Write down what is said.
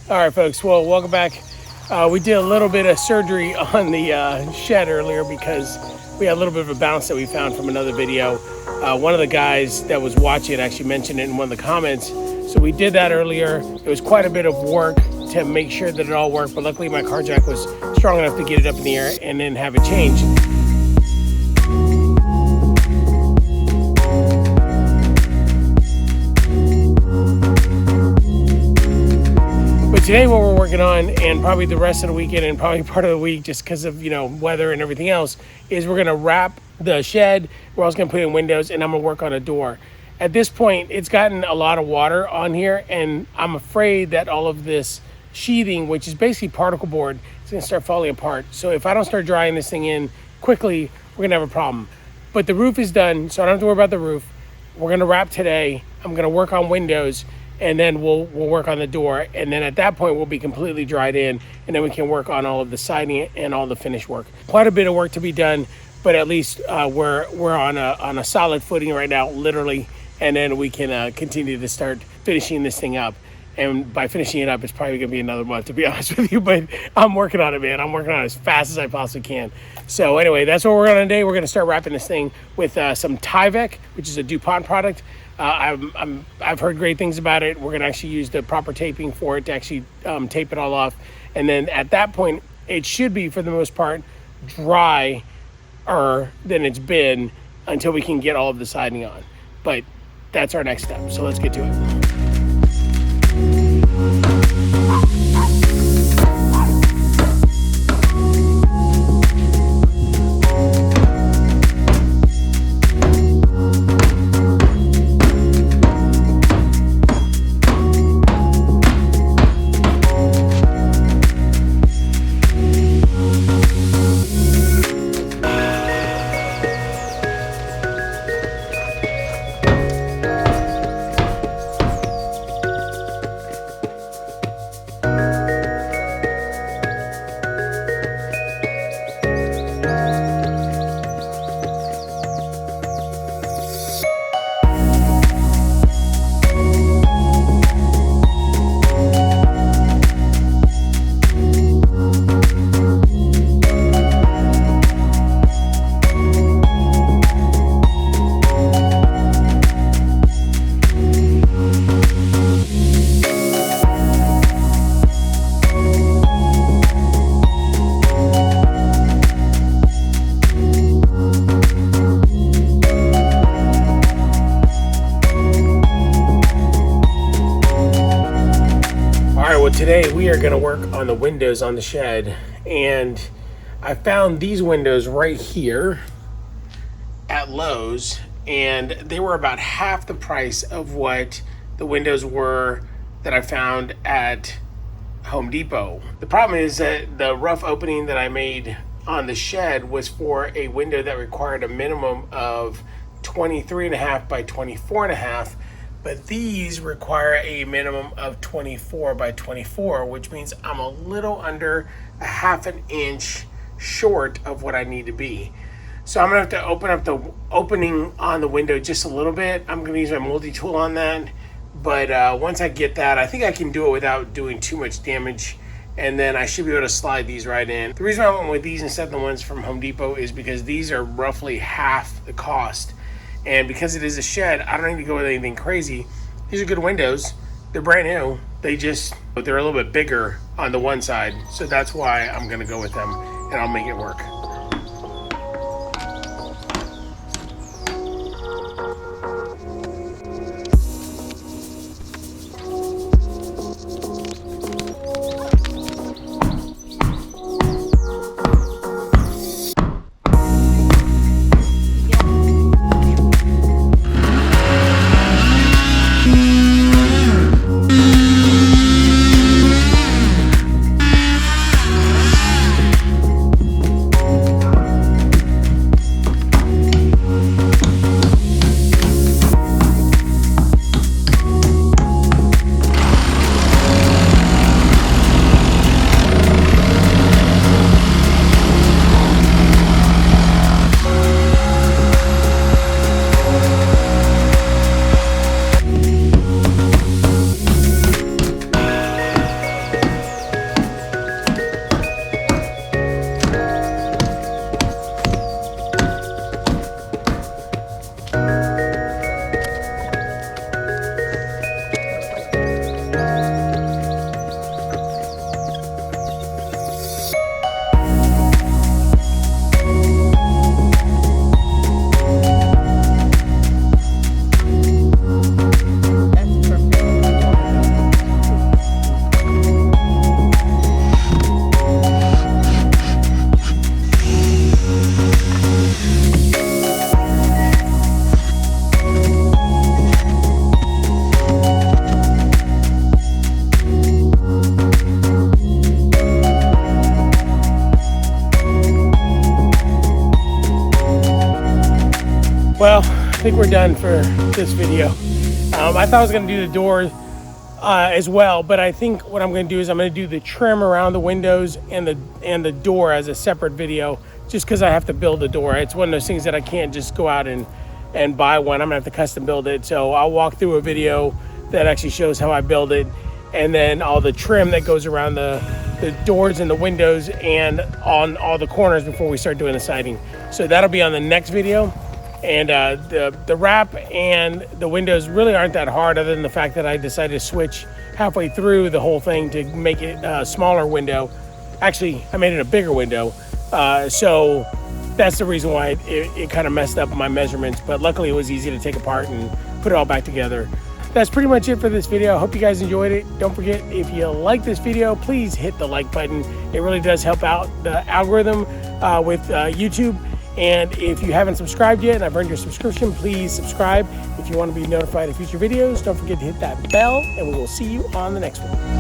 All right, folks. Well, welcome back. We did a little bit of surgery on the shed earlier because we had a little bit of a bounce that we found from another video. One of the guys that was watching it actually mentioned it in one of the comments. So we did that earlier. It was quite a bit of work to make sure that it all worked, but luckily my car jack was strong enough to get it up in the air and then have it changed. Today what we're working on, and probably the rest of the weekend and probably part of the week just because of weather and everything else, is we're going to wrap the shed. We're also going to put in windows, and I'm going to work on a door. At this point, it's gotten a lot of water on here, and I'm afraid that all of this sheathing, which is basically particle board, is going to start falling apart. So if I don't start drying this thing in quickly, we're going to have a problem. But the roof is done, so I don't have to worry about the roof. We're going to wrap today. I'm going to work on windows, and then we'll work on the door, and then at that point we'll be completely dried in, and then we can work on all of the siding and all the finish work. Quite a bit of work to be done, but at least we're on a solid footing right now, literally, and then we can continue to start finishing this thing up. And by finishing it up, it's probably gonna be another month, to be honest with you, but I'm working on it, man. I'm working on it as fast as I possibly can. So anyway, that's what we're gonna do today. We're gonna start wrapping this thing with some Tyvek, which is a Dupont product. I've heard great things about it. We're gonna actually use the proper taping for it to actually tape it all off. And then at that point, it should be, for the most part, drier than it's been until we can get all of the siding on. But that's our next step, so let's get to it. Today we are going to work on the windows on the shed, and I found these windows right here at Lowe's, and they were about half the price of what the windows were that I found at Home Depot. The problem is that the rough opening that I made on the shed was for a window that required a minimum of 23.5 by 24.5. But these require a minimum of 24 by 24, which means I'm a little under a half an inch short of what I need to be. So I'm gonna have to open up the opening on the window just a little bit. I'm gonna use my multi-tool on that. But once I get that, I think I can do it without doing too much damage. And then I should be able to slide these right in. The reason I went with these instead of the ones from Home Depot is because these are roughly half the cost. And because it is a shed, I don't need to go with anything crazy. These are good windows. They're brand new. They're a little bit bigger on the one side. So that's why I'm gonna go with them, and I'll make it work. Well, I think we're done for this video. I thought I was going to do the door as well, but I think what I'm going to do is I'm going to do the trim around the windows and the door as a separate video, just because I have to build the door. It's one of those things that I can't just go out and buy one. I'm going to have to custom build it. So I'll walk through a video that actually shows how I build it, and then all the trim that goes around the doors and the windows and on all the corners before we start doing the siding. So that'll be on the next video. And the wrap and the windows really aren't that hard, other than the fact that I decided to switch halfway through the whole thing to make it a smaller window. Actually, I made it a bigger window. So that's the reason why it kind of messed up my measurements. But luckily it was easy to take apart and put it all back together. That's pretty much it for this video. I hope you guys enjoyed it. Don't forget, if you like this video, please hit the like button. It really does help out the algorithm with YouTube. And if you haven't subscribed yet and I've earned your subscription, please subscribe. If you want to be notified of future videos, don't forget to hit that bell, and we will see you on the next one.